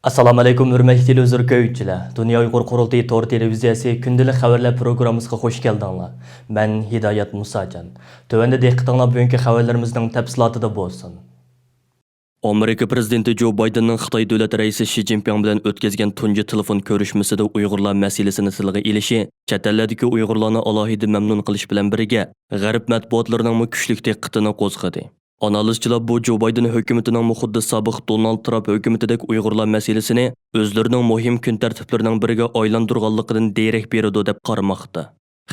Assalamu alaykum hurmatli televizor ko'ruvchilar. Dunyo Uyghur qurultayı tor televiziyasi күнділік xəvərlər proqramımızga xoş gəldinglar. Mən Hidayat Musacan. Tövəndə diqqətinizlər bugünkü xəvərlərimizin təfsilatında bolsun. Amerika prezidenti Joe Biden'ın Xitoy dövlət rəisi Xi Jinping bilan o'tkazgan tunji telefon ko'rishmasida Uyg'urlar masalasini tilga elishi, chet ellardagi Uyg'urlarni alohida mamnun qilish bilan birga, G'arb matbuotlarining kuchli diqqatini qo'zg'adi. Analizchilar bu Joe Biden hökumətinin xuddi sobiq Donald Trump hökumətidək Uyğurlar məsələsini özlərinin mühim gün tərtiblərindən biriga aylandırğanlığından deyrək beridi deb qaramoqda.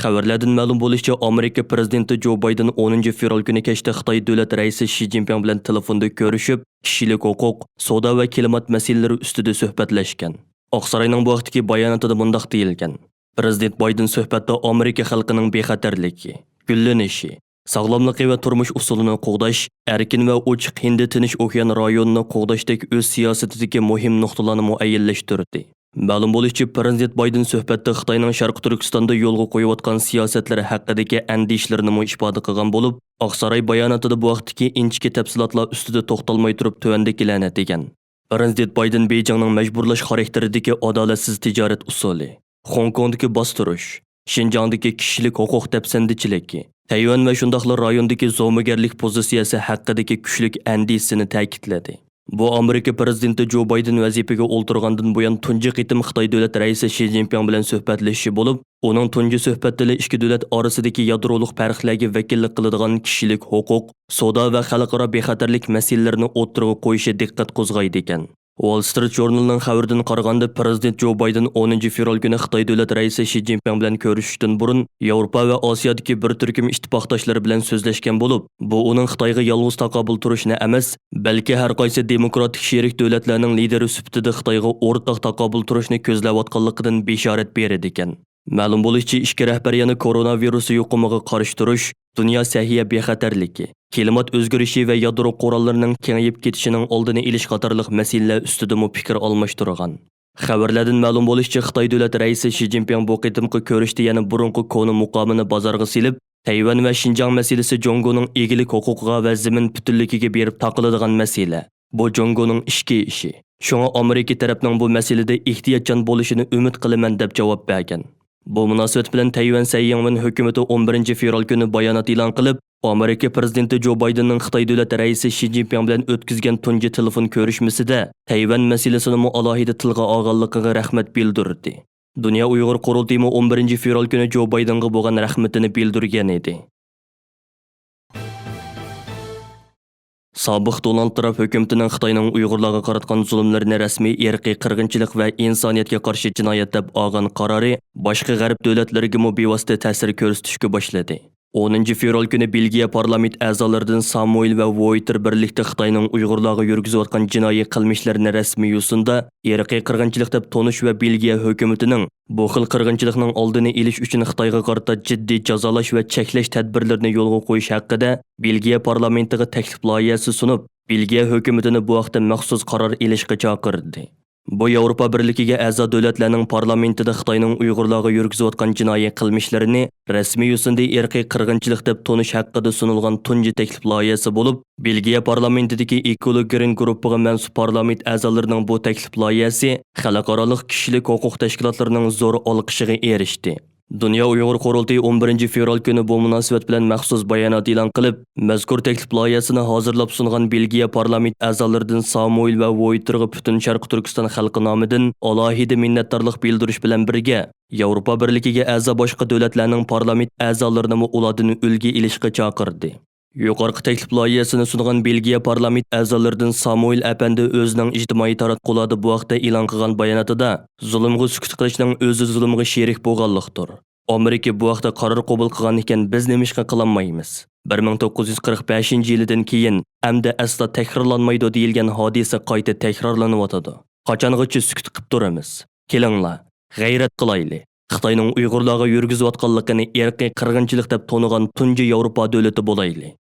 Xəvərlərdən ma'lum bo'lishicha, Amerika prezidenti Joe Biden 10 fevral kuni kechda Xitoy davlat raisi Xi Jinping bilan telefonda ko'rishib, kishilik huquq, savdo va klimat masalalari ustida suhbatlashgan. Oqsaroyning bu vaqtdagi bayonotida mundaq deyilgan: Prezident Biden suhbatda Amerika xalqining bexatarligi, gullanishi, sağlamlığı ve turmuş usulunu qoğdaş, erkin ve ochiq Hindi Tinch okean rayonunu qoğdaşdek öz siyasetidagi muhim nuqtalarni muayyanlashtirdi. Ma'lum bo'lishicha, Prezident Biden suhbatda Xitoyning Sharq Turkistonda yo'lga qo'yayotgan siyosatlari haqidagi andishlarini ifoda qilgan bo'lib, Oqsaroy bayonotida bu vaqtdagi inchki tafsilotlar ustida to'xtalmay turib tuvandagilarni degan. Prezident Biden Beijingning majburlash xarakteridagi adolatsiz tijorat usuli, Hong Kongdagi bostirish, Xinjiangdagi kishilik huquq dafsandichiligi, Tayvan ve şundaqlar rayondaki zo'magarlik pozitsiyasi haqidagi kuchlik andisini ta'kidladi. Bu Amerika prezidenti Joe Biden vazifaga o'ltirgandan buyon tunji qitim Xitoy davlat raisi Xi Jinping bilan suhbatlashishi bo'lib, uning tunji suhbatida ikki davlat orasidagi yadroliq farqlarga vakillik qiladigan kishilik huquq, savdo va xalqaro bexatarlik masalalarini o'tirg'i qo'yishi diqqat qo'zg'aydi ekan. Wall Street Journal'ның xabaridan qaraganda, Prezident Joe Biden 10 fevral kuni Xitoy davlat raisi Xi Jinping bilan ko'rishishdan burun Yevropa va Osiyodagi bir turkum ittifoqdoshlari bilan so'zlashgan bo'lib, bu uning Xitoyga yolg'iz taqobil turishni emas, balki har qaysi demokratik sherik davlatlarning lideri sifatida Xitoyga o'rtaq taqobil turishni ko'zlayotganligidan bishorat berdi ekan. Ma'lum bo'lishicha, ishki rahbariyani koronavirusi yuqumiga qarshi turish, dunyo sahiya bexatarligi, klimat o'zgarishi va yadro qurollarining kengayib ketishining oldini olish qatorliq masalalar ustida fikr almashtirgan. Xabarlardan ma'lum bo'lishicha, Xitoy davlat raisi Xi Jinping bu qitimqi ko'rishda yana burunqi koni muqomini bozorga silib, Tayvan va Xinjiang masalasi Jongoning egilik huquqiga va zamin butunligiga berib taqiladigan masala. Bu Jongoning ishki ishi. Shunga Amerika tarafining bu masalada ehtiyotchan bo'lishini umid qilaman deb javob bergan. Bu munosabat bilan Tayvan Sayyangmin hukumati 11 fevral kuni bayonot e'lon qilib, Amerika prezidenti Joe Bidenning Xitoy davlat raisi Xi Jinping bilan o'tkazgan tunji telefon ko'rishmasida Tayvan masalasini alohida tilga olganligiga rahmat bildirdi. Dunya Uyg'ur qurultiyyi 11 fevral kuni Joe Bidenga bo'lgan rahmatini bildirgan edi. Sobiq Donald Trump hukumatining Xitoyning Uyg'urlarga qaratgan zulmlarini rasmiy irqiy qirg'inchilik va insoniyatga qarshi jinoyat deb olgan qarori boshqa g'arb davlatlariga bevosita ta'sir ko'rsatishga boshladi. 10 fevral kuni Belgiya parlament a'zolaridan Samuel va Voiter birlikda Xitoyning Uyg'urlarga yurgizayotgan jinoiy qilmishlarini rasmiy yo'sinda irqiy qirg'inchilik deb tonish va Belgiya hukumatining bu xil qirg'inchilikning oldini olish uchun Xitoyga qarata jiddiy jazolash va cheklash tadbirlarini yo'lga qo'yish haqida Belgiya parlamentiga taklif loyihasi sunib, Belgiya hukumatini bu vaqtda maxsus qaror olishga chaqirdi. Bu Yevropa Birligiga a'zo davlatlarning parlamentida Xitoyning Uyg'urlarga yurgizayotgan jinoiy qilmishlarini rasmiy yo'sinda irqiy qirg'inchilik deb tonish haqida sunilgan tunji taklif loyihasi bo'lib, Belgiya parlamentidagi Ecolo Green guruhiga mansub parlament a'zolarining bu taklif loyihasi xalqaro kishilik huquq tashkilotlarining zo'r olqishiga erishdi. Dunya Uyghur qurultayyi 11 fevral kuni bu munosabat bilan maxsus bayonot e'lon qilib, mazkur taklif loyihasini hozirlab sungan Belgiya parlament a'zolaridan Samuel va Voiterga butun Sharq Turkiston xalqi nomidan alohida minnatdorlik bildirish bilan birga, Yevropa Birligiga a'zo boshqa davlatlarning parlament a'zolarini ulardan ulgu olishga chaqirdi. Yuqorqi taklif loyihasini sungan Belgiya parlament a'zolaridan Samuel apandi o'zining ijtimoiy taratqularda bu vaqtda e'lon qilgan bayonotida zulmga sukut qilishning o'zi zulmga sherik bo'lganlikdir. Amerika bu vaqtda qaror qabul qilgan ekan, biz nima ish qilolmaymiz. 1945-yildan keyin hamda aslo takrorlanmaydi deyilgan hodisa qayta takrorlanyotadi. Qachongacha sukut qilib turamiz? Kelinglar, g'ayrat qilaylik. Xitoyning Uyg'urlarga yurgizayotganligini irqiy qirg'inchilik deb tonigan tunji Yevropa davlati bo'laylik.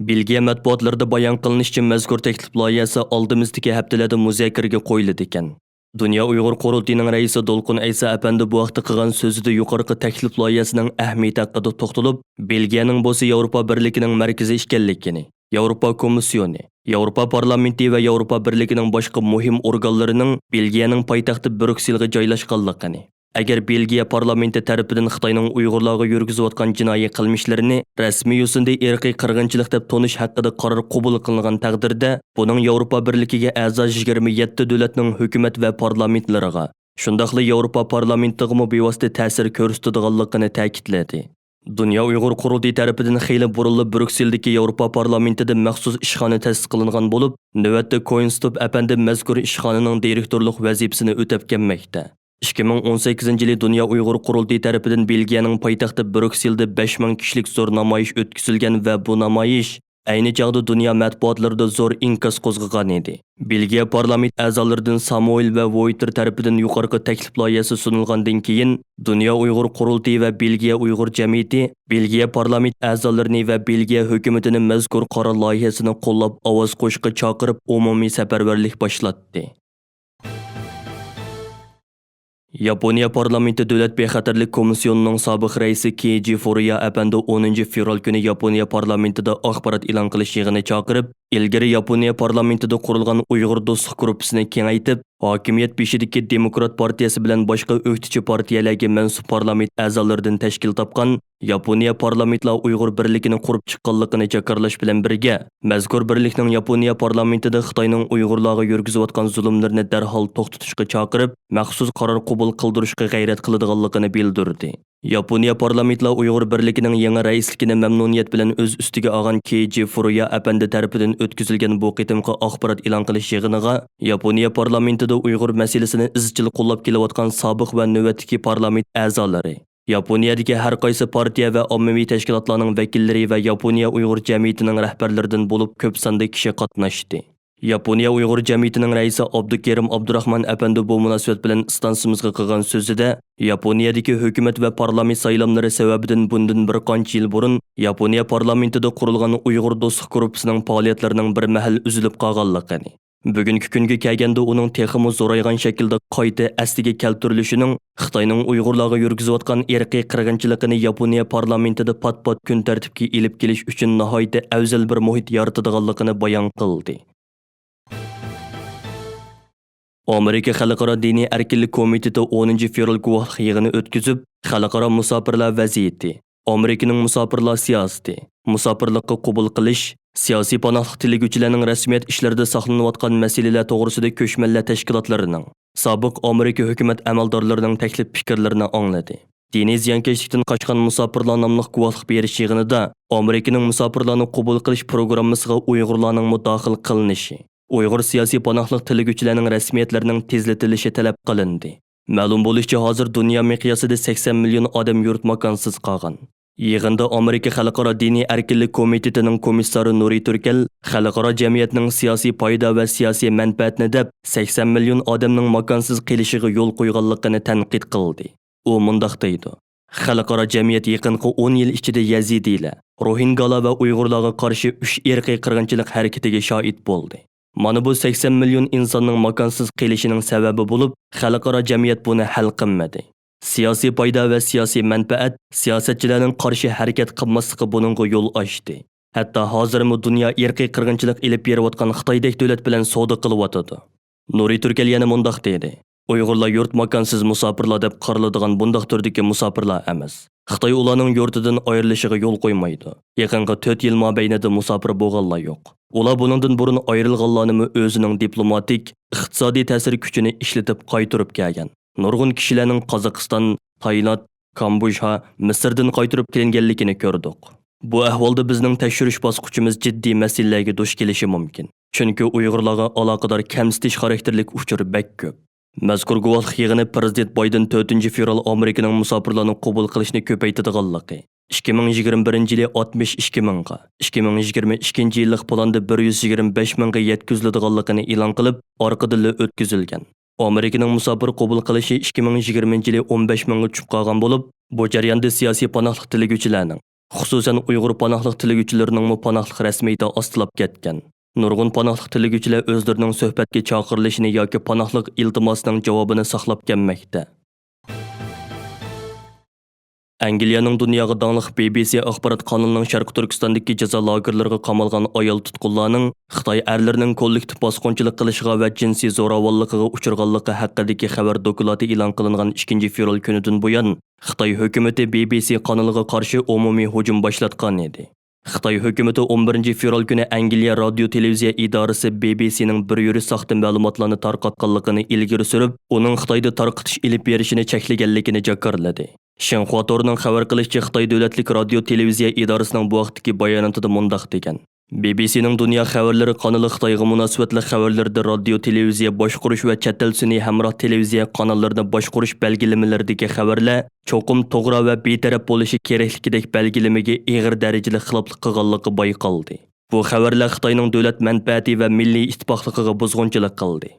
Belgiya matbuotlarida bayon qilinishicha, mazkur taklif loyihasi oldimizdagi haftalarda muzokaraga qo'yildi ekan. Dunya Uyghur qurultiyining raisi Dolqun Aysa apandi bu vaqtda qilgan so'zida yuqorqi taklif loyihasining ahamiyati haqida to'xtalib, Belgiyaning bo'lsa Yevropa Birligining markazi ekanligini, Yevropa Komissiyoni, Yevropa parlamenti va Yevropa birligining boshqa muhim organlarining Belgiyaning poytaxti Brükselga joylashganligini, agar Belgiya parlamenti tarafidan Xitoyning Uyg'urlarga yurgizayotgan jinoiy qilmishlarini rasmiy yo'sinda irqiy qirg'inchilik deb tonish haqida qaror qabul qilingan taqdirda, buning Yevropa birligiga a'zo 27 davlatning hukumat va parlamentlariga, shundaqla Yevropa parlamentiga bevosita ta'sir ko'rsatadiganligini ta'kidladi. Dünya Uyghur qurultayı tarafidan xeyli burilib Brükseldagi Yevropa parlamentida maxsus ishxona ta'sis qilingan bo'lib, navbatda Koinstop apandi mazkur ishxonaning direktorlik vazifasini o'tab kelmoqda. 2018 yılı Dünya Uyghur qurultayı tarafidan Belgiyaning poytaxti Brükselda 5000 kishilik zo'r namoyish o'tkazilgan va bu namoyish ayni chog'da dunyo matbuotlarida zo'r inkas qo'zg'agan edi. Belgiya parlament a'zolaridan Samuel va Voiter tarafidan yuqorqi taklif loyihasi sunilgandan keyin Dünya Uyghur qurultayı va Belgiya Uyg'ur jamiyati Belgiya parlament a'zolarini va Belgiya hukumatini mazkur qaror loyihasini qo'llab ovoz qo'shishga chaqirib umumiy safarbarlik boshlatdi. Yaponiya parlamenti Davlat bexatarlik komissiyonining sobiq raisi Keiji Furuya apandi 10 fevral kuni Yaponiya parlamentida axborot e'lon qilish yig'ini chaqirib, ilgari Yaponiya parlamentida qurilgan Uyg'ur do'stlik guruhini kengaytib, hokimiyat beshidagi Demokrat partiyasi bilan boshqa o'qituvchi partiyalarga mansub parlament a'zolaridan tashkil topgan Yaponiya parlamentlar Uyg'ur birligini qurib chiqqanligini jakarlash bilan birga, mazkur birlikning Yaponiya parlamentida Xitoyning Uyg'urlarga yurgizayotgan zulmlarni darhol to'xtatishga chaqirib, maxsus qaror qabul qildirishga g'ayrat qiladiganligini bildirdi. Yaponiya parlamentlar Uyg'ur birligining yangi raisligini mamnuniyat bilan o'z ustiga olgan Keiji Furuya apandi tarafidan o'tkazilgan bu qitimqi axborot e'lon qilish yig'iniga Yaponiya parlamentida Uyg'ur masalasini izchil qo'llab kelayotgan sobiq va navbatdagi parlament a'zolari, Yaponiyadagi har qaysi partiya va ommaviy tashkilotlarning vakillari va Yaponiya Uyg'ur jamiyatining rahbarlaridan bo'lib ko'p sonda kishi qatnashdi. Yaponiya Uyg'ur jamiyatining raisi Abdukerim Abdurahman apandi bu munosabat bilan stansimizga qilgan so'zida, Yaponiyadagi hukumat va parlament saylovlari sababidan bundan bir qancha yil burun Yaponiya parlamentida qurilgan Uyg'ur do'stlik guruhining faoliyatlarining bir mahal uzilib qolganligini, bugungi kunga kelganda uning texmi zo'raygan shaklda qayta asliga keltirilishining Xitoyning Uyg'urlarga yurgizayotgan irqiy qirg'inchiligini Yaponiya parlamentida pat-pat kun tartibga elib kelish uchun nihoyatda afzal bir muhit yaratadiganligini bayon qildi. Amerika Xalqaro diniy erkinlik komiteti 10 fevral guvohlik yig'ini o'tkazib, xalqaro musofirlar vaziyati, Amerikaning musofirlar siyosati, musofirlikqa qabul qilish, siyosiy panohlik tilaguvchilarning rasmiyat ishlarida saqlanayotgan masalalar to'g'risida ko'chmanlar tashkilotlarining, sobiq Amerika hukumat amaldorlarining taklif fikrlarini angladi. Diniy ziyonkashlikdan qochgan musofirlar nomli guvohlik berish yig'inida Amerikaning musofirlarni qabul qilish programmasiga Uyg'urlarning mudaxil qilinishi, Uyghur siyosiy panohlik tilaguvchilarining rasmiyatlarining tezlatilishi talab qilindi. Ma'lum bo'lishicha, hozir dunyo miqyosida 80 million odam yurt makonsiz qolgan. Yig'inda Amerika Xalqaro diniy erkinlik komitetining komissari Nuri Turkel xalqaro jamiyatning siyosiy foyda va siyosiy manfaatni deb 80 million odamning makonsiz qilishiga yo'l qo'yganligini tanqid qildi. U mundaq deydi: Xalqaro jamiyat yaqinqi 10 yil ichida Yazidiylar, Rohingyalar va Uyg'urlarga qarshi 3 irqiy qirg'inchilik harakatiga shohid bo'ldi. Mana bu 80 million insonning makonsiz qilishining sababi bo'lib, xalqaro jamiyat buni hal qilmadi. Siyosiy foyda va siyosiy manfaat siyosatchilarning qarshi harakat qilmasligi buningga yo'l ochdi. Hatto hozirmi dunyo irqiy qirg'inchilik elib berayotgan Xitoydek davlat bilan savdo qilyotadi. Nuri Turkel yana mundaq dedi: Uyg'urlar yurt makonsiz musofirlar deb qaraladigan bundaq turdagi musofirlar emas. Xitoy ularning yurtidan ayrilishiga yo'l qo'ymaydi. Yaqinqi 4 yil mobaynida musofir bo'lganlar yo'q. Ular buningdan burun ayrilganlarni o'zining diplomatik, iqtisodiy ta'sir kuchini ishlatib qaytarib kelgan. Nurg'un kishilarning Qozog'iston, Tailand, Kamboja, Misrdan qaytarib kelinganligini ko'rdik. Bu ahvolda bizning tekshirish bosqichimiz jiddiy masalalarga duch kelishi mumkin. Chunki Uyg'urlarga aloqador kamsitish xarakterlik uchur bak ko'p. Mazkur guvohlik yig'ini Prezident Bayden 4 fevral Amerikaning musofirlarni qabul qilishni ko'paytirganligi, 2021 yili 62 mingga, 2022 yillik planda 125 mingga yetkaziladiganligini e'lon qilib, orqadan o'tkazilgan. Amerikaning musofir qabul qilishi 2020 yili 15 mingga tushib qolgan bo'lib, bu jarayonda siyosiy panohlik tilaguvchilarning, xususan Uyg'ur panohlik tilaguvchilarining panohlik rasmiyati ostilab ketgan. Nurg'un panohlik tilaguvchilar o'zlarining suhbatga chaqirilishini yoki panohlik iltimosining javobini saqlab kelmoqda. Angliyaning dunyoga dаңлык BBC axborot kanalining Sharq Turkistondagi jazo lagerlariga qamalgan ayol tutqunlarning Xitoy erlarining kollektiv bosqinchilik qilishiga va jinsiy zo'ravonligiga uchirganligi haqidagi xabar doklati e'lon qilingan 2 fevral kunidan buyon Xitoy hukumatı BBC kanaliga qarshi umumiy hujum boshlatgan edi. Xitoy hukumatı 11 fevral kuni Angliya radio televiziya idorasi BBCning bir yuri saxta ma'lumotlarni tarqatganligini ilgari surib, uning Xitoyda tarqatish ilib berishini cheklaganligini jakarladi. Shinxuatorning xabar qilishicha Xitoy davlatlik radio televiziya idorasining bu vaqtdagi bayonotida mundaq degan. BBCning Dunyo xəvərləri kanalı Xitoyga münasibətli xəvərlərdə radio televiziya boshqurish va chet el sun'iy hamroh televiziya kanallarını boshqurish belgilemələrdəki xəvərlər cho'qim to'g'ri va betaraf bo'lishi kerakligidek belgilamaga ig'ir darajada xiloflik qilganligi bayqaldi. Bu xəvərlər Xitoyning davlat manfaati va milliy ittifoqligiga buzg'unchilik qildi.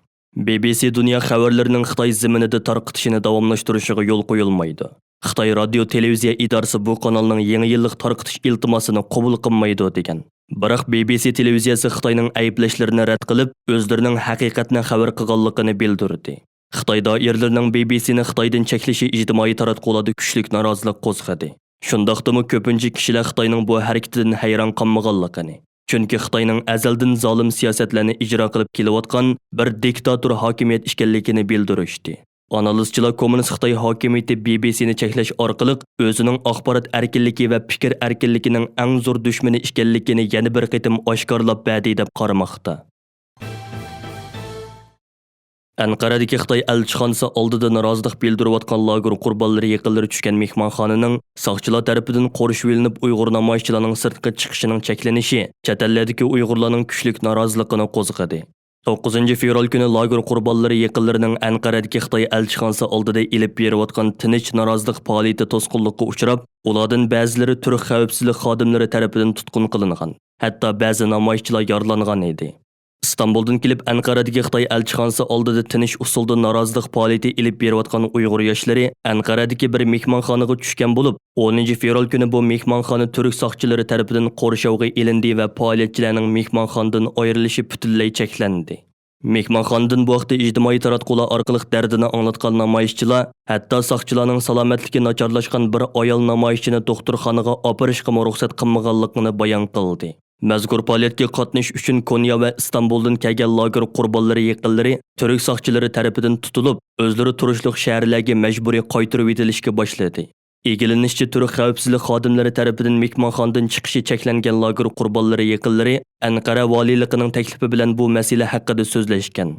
BBC Dunyo xəvərlərinin Xitoy zaminida tarqatishini davomlashtirishiga yo'l qo'yilmaydi. Xitoy radio televiziya idorasi bu kanalning yangi yillik tarqatish iltimosini qabul qilmaydi degan. Biroq BBC televiziyasi Xitoyning ayblashlarini rad qilib, o'zlarining haqiqatni xabar qilganligini bildirdi. Xitoy doiralarining BBCni Xitoydan cheklashi ijtimoiy taratqularda kuchlik norozilik qo'zg'adi. Shundaqdimi ko'pincha kishilar Xitoyning bu harakatidan hayron qolmaganligini, chunki Xitoyning azaldan zolim siyosatlarni ijro qilib kelayotgan bir diktator hokimiyat ekanligini bildirishdi. Analizchilar kommunist Xitoy hokimiyati BBCni cheklash orqali o'zining axborot erkinligi va fikr erkinligining eng zo'r dushmani ekanligini yana bir qitim oshkorlab berdi deb qaramoqda. Anqaradagi Xitoy elchixonasi oldida norozilik bildirayotgan lager qurbonlari yaqinlari tushgan mehmonxonaning soqchilar tarafidan qo'rishib ilinib Uyg'ur namoyishchilarining sirtqa chiqishining cheklanishi chet ellardagi Uyg'urlarning kuchli noroziligini qo'zg'adi. 9 fevral kuni lager qurbonlari yaqinlarining Anqaradagi Xitoy elchixonasi oldida ilib berayotgan tinch norozilik faoliyati to'sqinlikka uchrab, ulardan ba'zilari turk xavfsizlik xodimlari tomonidan tutqun qilingan. Hatto ba'zi namoyishchilar yaralangan edi. İstanbuldan kelib Anqaradagi Xitoy elchixonasi oldida tinch usulda norozilik faoliyati ilib berayotgan Uyg'ur yoshlari Anqaradagi bir mehmonxonaga tushgan bo'lib, 10 fevral kuni bu mehmonxona turk soqchilari tomonidan qo'rishovga ilindi va faoliyatchilarning mehmonxonadan ayrilishi butunlay cheklandi. Mehmonxonadan bu vaqtda ijtimoiy taratqular orqali dardini anglatgan namoyishchilar, hatto soqchilarning salomatligi nacharlashgan bir ayol namoyishchini doktorxonaga opirishga ruxsat qilmaganligini bayon qildi. Mazkur faoliyatga qatnash uchun Konya va Istanbuldan kelgan lager qurbonlari yaqinlari turk soqchilari tomonidan tutilib, o'zlari turishliq shaharlarga majburiy qaytarib etilishga boshladi. Egilinishchi turk xavfsizlik xodimlari tomonidan mehmonxonadan chiqishi cheklangan lager qurbonlari yaqinlari Anqara valiyligining taklifi bilan bu masala haqida so'zlashgan.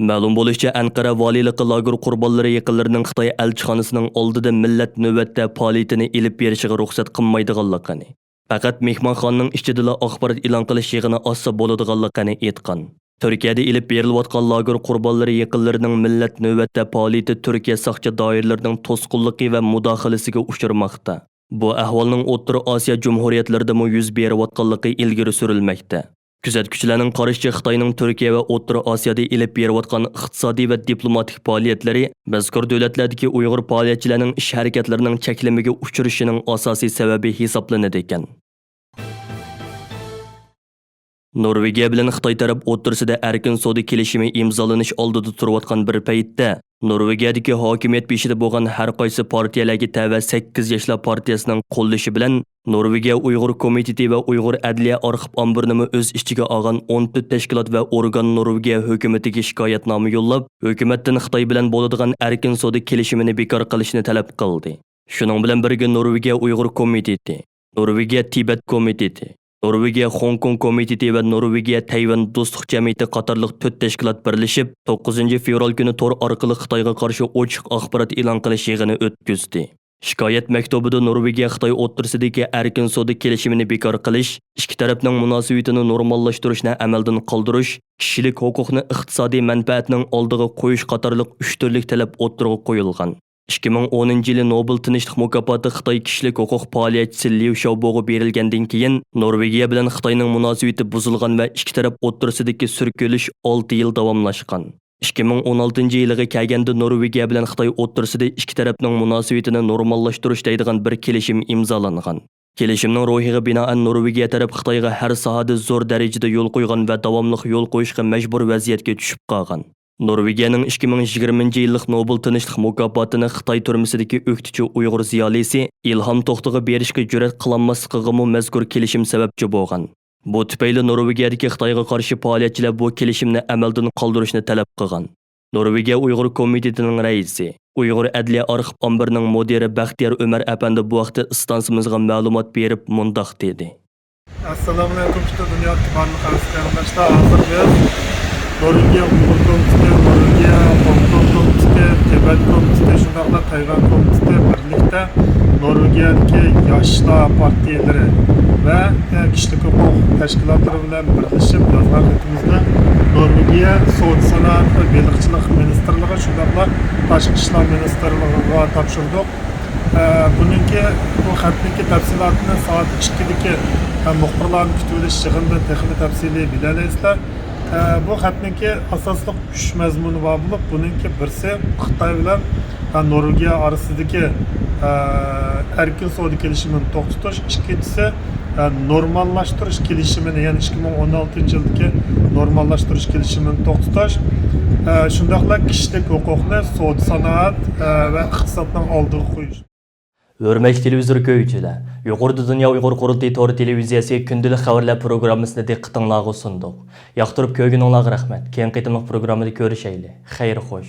Ma'lum bo'lishicha, Anqara valiyligi lager qurbonlari yaqinlarining Xitoy elchixonasining oldida millat navbatda faoliyatini ilib berishiga ruxsat qilmaydiganligini, faqat mehmonxonaning ichida axborot e'lon qilish yig'ini ossa bo'ladiganligini aytgan. Turkiyada ilib berilayotgan lager qurbonlari yaqinlarining millat navbatda faoliyati Turkiya soqchi doiralarining to'sqinligi va mudohalasiga uchirmoqda. Bu ahvolning O'rta Osiyo jumhuriyatlarida yuz berayotganligi ilgari surilmoqda. Kuzatuvchilarning qarashicha Xitoyning Turkiya va O'rta Osiyoda ilib berayotgan iqtisodiy va diplomatik faoliyatlari mazkur davlatlardagi Uyg'ur faoliyatchilarining ish harakatlarining cheklamaga uchrishining asosiy sababi hisoblanadi ekan. Norvegiya bilan Xitoy taraf o'rtasida erkin savdo kelishimi imzolanish oldida turayotgan bir paytda Norvegiyadagi hokimiyat beshida bo'lgan har qaysi partiyalarga tava 8 yoshlar partiyasining qo'llashi bilan Norvegiya Uyg'ur komiteti va Uyg'ur adliya arxiv omburini o'z ichiga olgan 14 tashkilot va organ Norvegiya hukumatiga shikoyatnoma yo'llab, hukumatdan Xitoy bilan bo'ladigan erkin savdo kelishimini bekor qilishni talab qildi. Shuning bilan birga Norvegiya Uyg'ur komiteti, Norvegiya Tibet komiteti, Norvegiya Hong Kong komiteti va Norvegiya Tayvan do'stlik jamiyati qatorliq 4 tashkilot birlashib 9 fevral kuni tor orqali Xitoyga qarshi ochiq axborot e'lon qilish yig'ini o'tkazdi. Shikoyat maktubida Norvegiya Xitoy o'rtasidagi erkin savdo kelishimini bekor qilish, ikki tarafning munosabatini normallashtirishni amaldan qoldirish, kishilik huquqni iqtisodiy manfaatning oldiga qo'yish qatorliq 3 turlik talab o'tirg'i qo'yilgan. 2010 yılı Nobel Tinchlik mukofoti Xitoy kishilik huquq faoliyatchisi Liu Xiaobo'ga berilgandan keyin Norvegiya bilan Xitoyning munosabati buzilgan va ikki taraf o'rtasidagi surkilish 6 yil davomlashgan. 2016 yiliga kelganda Norvegiya bilan Xitoy o'rtasida ikki tarafning munosabatini normallashtirish deydigan bir kelishim imzolangan. Kelishimning ro'yiga binoan Norvegiya taraf Xitoyga har sohada zo'r darajada yo'l qo'ygan va davomli yo'l qo'yishga majbur vaziyatga tushib qolgan. Norvegiyaning 2020 yillik Nobel tinchlik mukofotini Xitoy turmisidagi o'qituvchi Uyg'ur ziyolisi Ilhom To'xtiga berishga jur'at qilolmasligiga mazkur kelishim sababchi bo'lgan. Bu tufayli Norvegiyadagi Xitoyga qarshi faoliyatchilar bu kelishimni amaldan qoldirishni talab qilgan. Norvegiya Uyg'ur komitetining raisi, Uyg'ur adliya arxiv ombirining mudiri Baxtiyor Umar apandi bu vaqtda istansimizga ma'lumot berib mundoq dedi. Assalomu alaykum, dunyo barliq qarindoshlar. Hozir biz Norvegiya Uyg'ur komiteti, Norvegiya Hong Kong komiteti, Tibet komiteti, shundoqla Tayvan komiteti birlikda Norvegiyadagi yoshlar partiyalari va kishilik huquq tashkilotlari bilan birlashib yozgan xatimizni Norvegiya Sog'liq sanoat va baliqchilik ministrligi shundoqla tashqi ishlar ministrligiga topshirdik. Buningki bu xatniki tafsilotini soat 2dagi muxbirlarni kutib olish yig'inida texnik tafsili bilalasizlar. Bu xatniki asosli 3 mazmuni bor bo'lib, buningki birisi Xitoy bilan Norvegiya orasidagi erkin savdo kelishimini to'xtatish, ikkinchisi normallashtirish kelishimini, ya'ni 2016-yildagi normallashtirish kelishimini to'xtatish, shundoqla kishilik huquqni savdo sanoat va iqtisodning oldiga qo'yish. Hürmetli televizor köyücüler, yuqorida Dünya Uyghur qurultayı to'g'ri televiziyasi күндىلىك xəvərlər пируграммисini diqqətinizə sunduk. Yaxtırıb köygününizə rəhmət. Keyin qitimliq proqramını görüşəyli. Xeyir xoş.